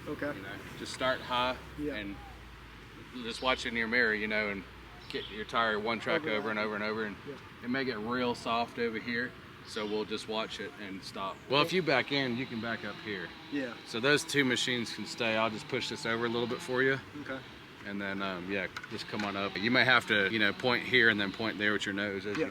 Okay. You know, just start high and just watch it in your mirror, you know, and get your tire one track over and over and over, and it may get real soft over here. So we'll just watch it and stop. Well, if you back in, you can back up here. Yeah. So those two machines can stay. I'll just push this over a little bit for you. Okay. And then, yeah, just come on up. You may have to, you know, point here and then point there with your nose. Yeah.